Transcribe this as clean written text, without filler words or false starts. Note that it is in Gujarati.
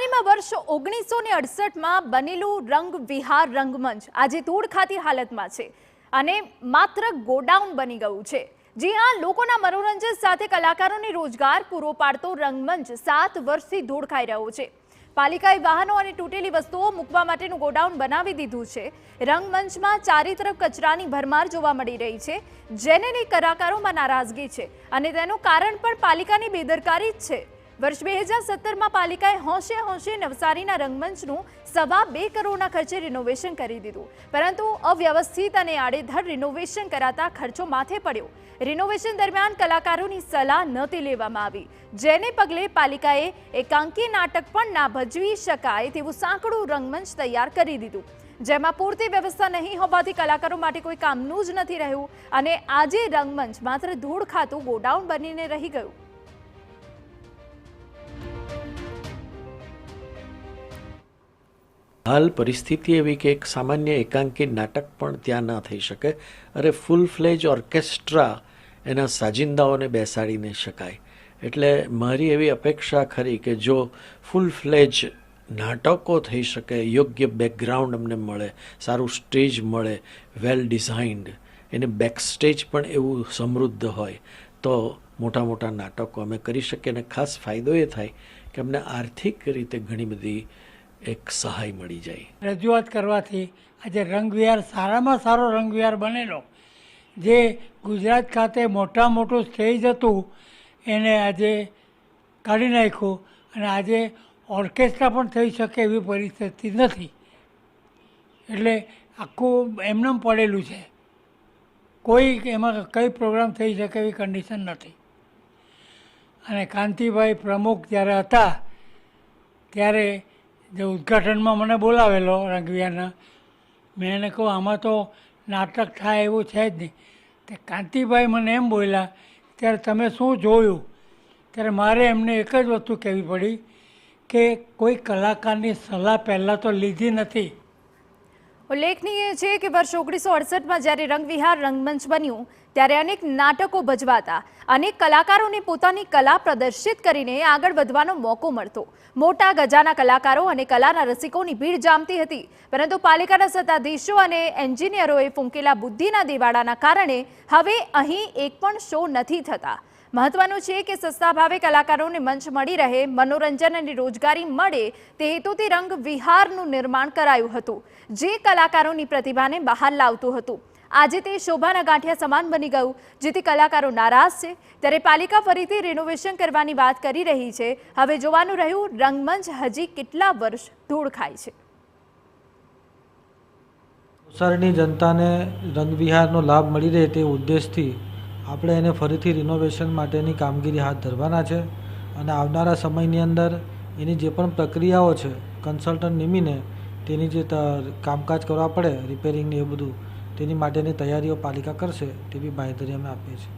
અમદાવાદમાં વર્ષ 1968માં બનેલું રંગ વિહાર રંગમંચ આજે ધૂળ ખાતી હાલતમાં છે અને માત્ર ગોડાઉન બની ગયું છે। જી હા, લોકોના મનોરંજન સાથે કલાકારોને રોજગાર પૂરો પાડતો રંગમંચ 7 વર્ષથી ધૂળ ખાઈ રહ્યો છે। પાલિકાએ વાહનો અને તૂટેલી વસ્તુઓ મૂકવા માટેનું ગોડાઉન બનાવી દીધું છે। રંગમંચમાં ચારે તરફ કચરાની ભરમાર જોવા મળી રહી છે, જેને લઈ કલાકારોમાં નારાજગી છે અને તેનું કારણ પણ પાલિકાની બેદરકારી જ છે। વર્ષ 2017માં પાલિકાએ હોંશે નવસારીના રંગમંચનું 2.25 કરોડના ખર્ચે રિનોવેશન કરી દીધું, પરંતુ અવ્યવસ્થિત અને આડેધડ રિનોવેશન કરાતા ખર્ચો માથે પડ્યો। રિનોવેશન દરમિયાન કલાકારોની સલાહ નહોતી લેવામાં આવી, જેને પગલે પાલિકાએ એકાંકી નાટક પણ ના ભજવી શકાય તેવું સાંકડું રંગમંચ તૈયાર કરી દીધું, જેમાં પૂરતી વ્યવસ્થા નહીં હોવાથી કલાકારો માટે કોઈ કામનું જ નથી રહ્યું અને આજે રંગમંચ માત્ર ધૂળ ખાતું ગોડાઉન બનીને રહી ગયું। हाल परिस्थिति एवं कि एक सामान्य एकांकी नाटक पण त्यां न थई शके। अरे फूल फ्लेज ऑर्केस्ट्रा एना साजिंदाओने बेसाडीने शकाय। एटले मारी एवी अपेक्षा खरी कि जो फूल फ्लेज नाटको थई शके, योग्य बेकग्राउंड अमने मळे, सारू स्टेज मळे, वेल डिजाइन्ड, एने बेकस्टेज पण एवुं समृद्ध होय तो मोटा मोटा नाटको अमे करी शकीए। अने खास फायदो ए थाय कि अमने आर्थिक रीते घणी बधी एक सहाय मળી જાય। રજૂઆત કરવાથી આજે રંગવિહાર સારામાં સારો રંગવિહાર બનેલો, જે ગુજરાત ખાતે મોટું સ્ટેજ હતું એને આજે કાઢી નાખ્યું અને આજે ઓર્કેસ્ટ્રા પણ થઈ શકે એવી પરિસ્થિતિ નથી। એટલે આખું એમનેમ પડેલું છે, કોઈ એમાં કઈ પ્રોગ્રામ થઈ શકે એવી કન્ડિશન નથી। અને કાંતિભાઈ પ્રમુખ જ્યારે હતા ત્યારે જે ઉદ્ઘાટનમાં મને બોલાવેલો રંગવિહારના, મેં એને કહું આમાં તો નાટક થાય એવું છે જ નહીં। તે કાંતિભાઈ મને એમ બોલ્યા, ત્યારે તમે શું જોયું? ત્યારે મારે એમને એક જ વસ્તુ કહેવી પડી કે કોઈ કલાકારની સલાહ પહેલાં તો લીધી નથી। ઉલ્લેખનીય છે કે વર્ષ 1968માં જ્યારે રંગવિહાર રંગમંચ બન્યું ત્યારે અનેક નાટકો ભજવાતા, અનેક કલાકારોને પોતાની કલા પ્રદર્શિત કરીને આગળ વધવાનો મોકો મળતો। મોટા ગજાના કલાકારો અને કલાના રસિકોની ભીડ જામતી હતી, પરંતુ પાલિકાના સત્તાધીશો અને એન્જિનિયરોએ ફૂંકેલા બુદ્ધિના દિવાળાના કારણે હવે અહીં એક પણ શો નથી થતા। મહત્વનું છે કે સસ્તા ભાવે કલાકારોને મંચ મળી રહે, મનોરંજન અને રોજગારી મળે તે હેતુથી રંગવિહારનું નિર્માણ કરાયું હતું, જે કલાકારોની પ્રતિભાને બહાર લાવતું હતું। આજે તે શોભાના ગાંઠિયા સમાન બની ગયું, જેથી કલાકારો નારાજ છે। ત્યારે પાલિકા ફરીથી રિનોવેશન કરવાની વાત કરી રહી છે। હવે જોવાનું રહ્યું રંગમંચ હજી કેટલા વર્ષ ધૂળ ખાય છે। નવસારીની જનતાને રંગવિહારનો લાભ મળી રહે તે ઉદ્દેશથી આપણે એને ફરીથી રિનોવેશન માટેની કામગીરી હાથ ધરવાના છે અને આવનારા સમયની અંદર એની જે પણ પ્રક્રિયાઓ છે કન્સલ્ટન્ટ નિમીને તેની જે કામકાજ કરવા પડે રિપેરિંગને એ બધું તેની માટેની તૈયારીઓ પાલિકા કરશે તેવી બાંહેધરી અમે આપીએ છીએ।